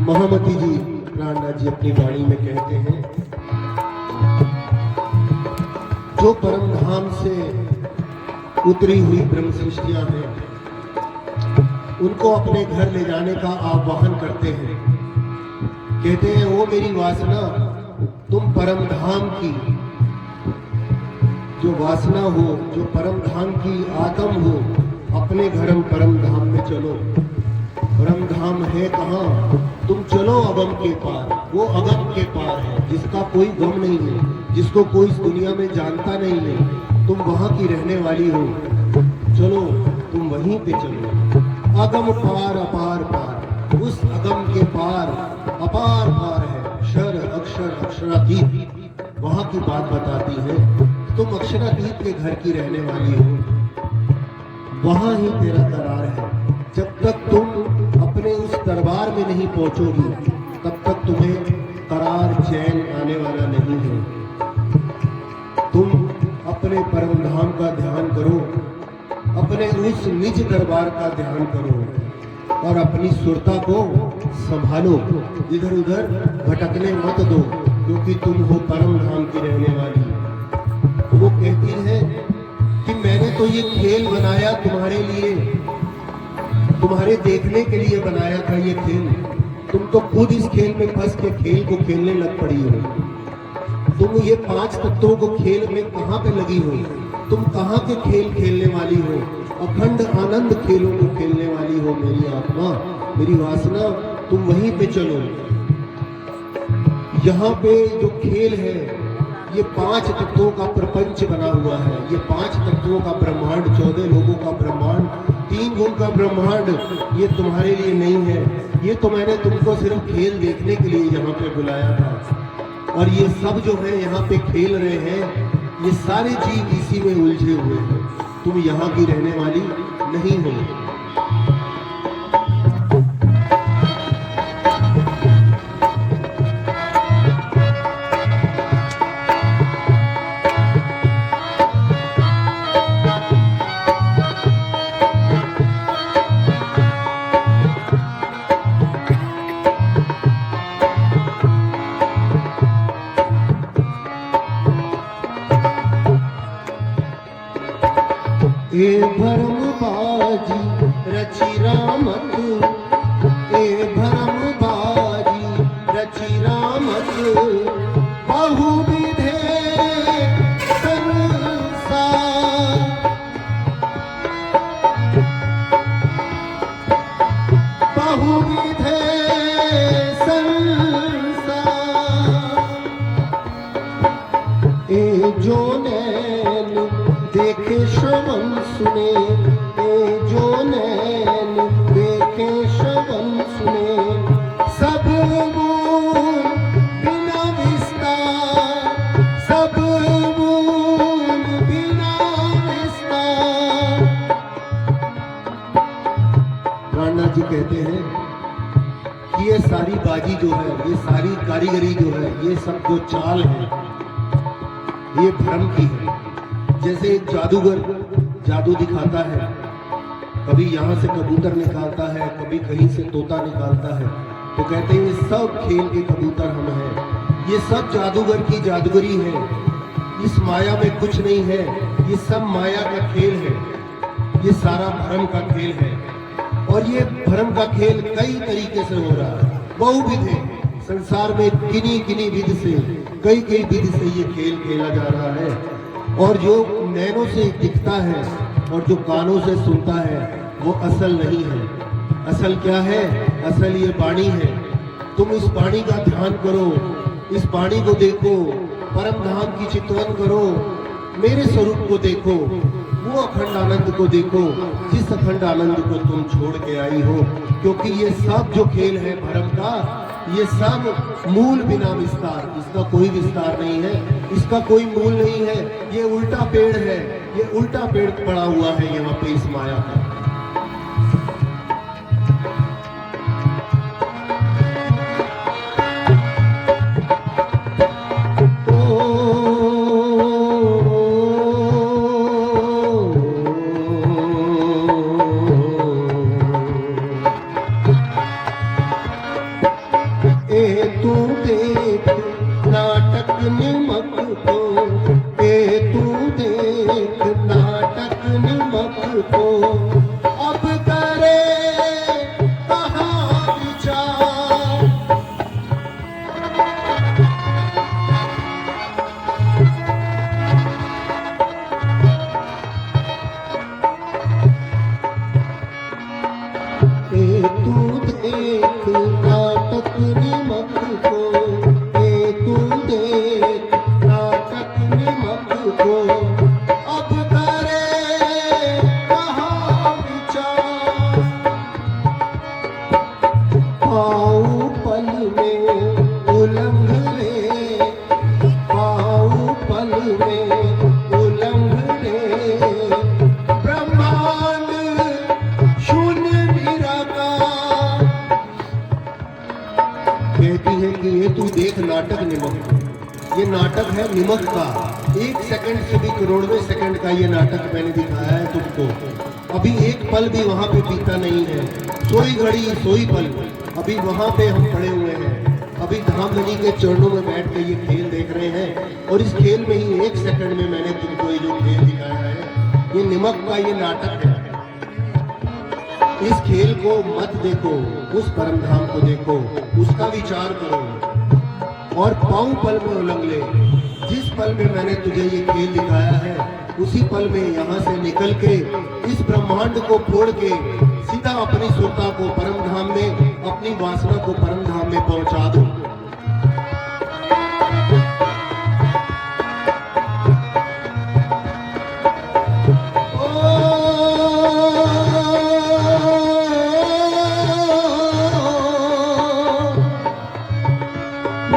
महामती जी प्राणनाथ जी अपनी वाणी में कहते हैं, जो परम धाम से उतरी हुई ब्रह्म सृष्टियां हैं उनको अपने घर ले जाने का आह्वान करते हैं। कहते हैं, ओ मेरी वासना, तुम परम धाम की जो वासना हो, जो परम धाम की आत्म हो, अपने घरम परम धाम में चलो। परम धाम है कहाँ? तुम चलो अगम के पार। वो अगम के पार है जिसका कोई गम नहीं है, जिसको कोई इस दुनिया में जानता नहीं है। तुम वहां की रहने वाली हो, चलो तुम वहीं पे चलो। अगम पार अपार पार, उस अगम के पार अपार पार है। क्षर अक्षर अक्षरातीत, वहां की बात बताती है। तुम अक्षरातीत के घर की रहने वाली हो, वहां ही तेरा करार है। जब तक तुम अपने उस दरबार में नहीं पहुंचोगी तब तक तुम्हें करार चैन आने वाला नहीं है। तुम अपने परम धाम का ध्यान करो, अपने उस निज दरबार का ध्यान करो और अपनी सुरता को संभालो। इधर उधर भटकने मत दो, क्योंकि तुम हो परम धाम की रहने वाली। वो कहती है कि मैंने तो ये खेल बनाया तुम्हारे लिए, तुम्हारे देखने के लिए बनाया था ये खेल। तुम तो खुद इस खेल में फंस के खेल को खेलने लग पड़ी हो। तुम ये 5 तत्वों को खेल में कहाँ पे लगी हो? तुम कहाँ के खेल खेलने वाली हो? अखंड आनंद खेलों को खेलने वाली हो मेरी आत्मा, मेरी वासना। तुम वहीं पे चलो। यहाँ पे जो खेल है ये 5 तत्वों का प्रपंच बना हुआ है। ये 5 तत्वों का ब्रह्मांड, 14 लोगों का ब्रह्मांड, 3 गुण का ब्रह्मांड, ये तुम्हारे लिए नहीं है। ये तो मैंने तुमको सिर्फ खेल देखने के लिए यहाँ पे बुलाया था। और ये सब जो है यहाँ पे खेल रहे हैं, ये सारे जीव इसी में उलझे हुए हैं। तुम यहाँ की रहने वाली नहीं हो। ए भरमबाजी रची रामत, ए भरमबाजी रची रामत, बहुविधे संसार, बहुविधे संसार। ए जो नैन देखे श्रवण सुने, ए जो नैन देखे श्रवण सुने, सब मूल बिना विस्तार, सब मूल बिना विस्तार। राणा जी कहते हैं कि ये सारी बाजी जो है, ये सारी कारीगरी जो है, ये सब जो चाल है, ये भ्रम की है। जैसे एक जादूगर जादू दिखाता है, कभी यहाँ से कबूतर निकालता है, कभी कहीं से तोता निकालता है, तो कहते हैं ये सब खेल के कबूतर हम हैं, ये सब जादूगर की जादूगरी है, इस माया में कुछ नहीं है, ये सब माया का खेल है, ये सारा भ्रम का खेल है। और ये भ्रम का खेल कई तरीके से हो रहा है, बहुविध है। संसार में किन्हीं किन्हीं विधि से, कई कई विधि से ये खेल खेला जा रहा है। और जो नैनों से दिखता है और जो कानों से सुनता है वो असल नहीं है। असल क्या है? असल ये वाणी है। तुम इस वाणी का ध्यान करो, इस वाणी को देखो, परम धाम की चिंतन करो, मेरे स्वरूप को देखो, वो अखंड आनंद को देखो जिस अखंड आनंद को तुम छोड़ के आई हो। क्योंकि ये सब जो खेल है भ्रम का, ये सब मूल बिना विस्तार, इसका कोई विस्तार नहीं है, इसका कोई मूल नहीं है। ये उल्टा पेड़ है, ये उल्टा पेड़ पड़ा हुआ है यहाँ पे इस माया का। तू देख नाटक निमक को, ए तू देख नाटक निमक को, अब करे कहाँ विचार। ए तू देख नाटक निमक को, ए तू देख नाटक निमक को, अब करे कहाँ विचार। पाँव पल में उलंघ ले, पाँव पल में उलंघ ले, ब्रह्मांड शून्य निराकार। कहती है कि ये तू देख नाटक निमक, ये नाटक है निमक का। 1 सेकंड से भी करोड़वें सेकंड का ये नाटक मैंने दिखाया है तुमको। अभी एक पल भी वहां पे बीता नहीं है, सोई घड़ी सोई पल, अभी वहां पे हम खड़े हुए हैं, अभी धामधनी के चरणों में बैठ के ये खेल देख रहे हैं। और इस खेल में ही 1 सेकंड में मैंने तुमको ये जो खेल दिखाया है, ये निमक का ये नाटक है। इस खेल को मत देखो, उस परम धाम को देखो, उसका विचार करो और पाँव पल में उलंघ ले। जिस पल में मैंने तुझे ये खेल दिखाया है, उसी पल में यहाँ से निकल के इस ब्रह्मांड को फोड़ के सीधा अपनी सुरता को परम धाम में, अपनी वासना को परम धाम में पहुंचा दो।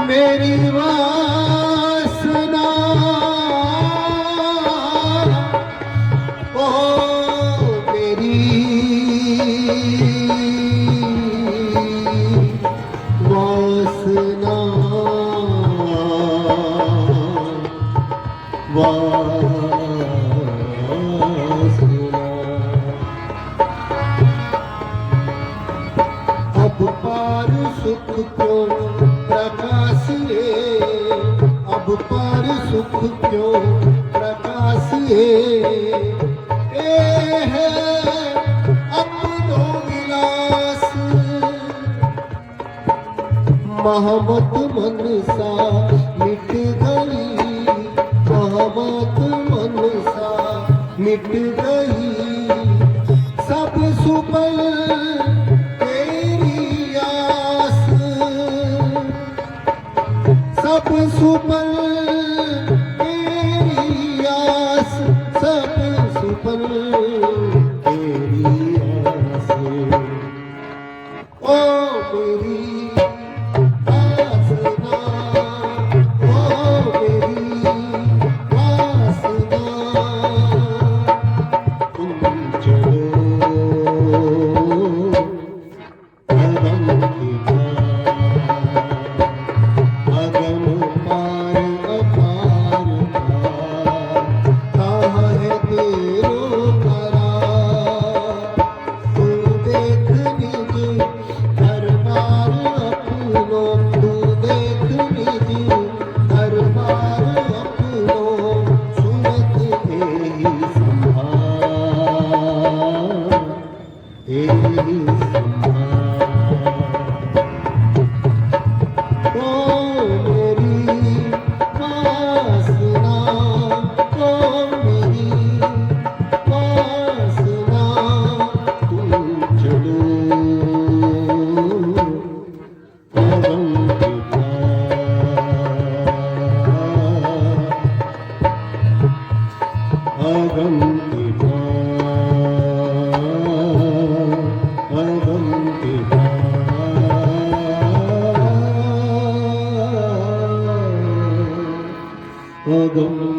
मेरी वासना ओ मेरी अब पार सुख क्यों प्रकाशिए, अब पार सुख क्यों प्रकाशिए, ये है अपनो विलास, महमत मनसा मिट गई, महमत मनसा मिट गई, सब सुपल तेरी आस, सब सुपल तेरी आस, सब सुपल तेरी आस, ओ मेरी Agam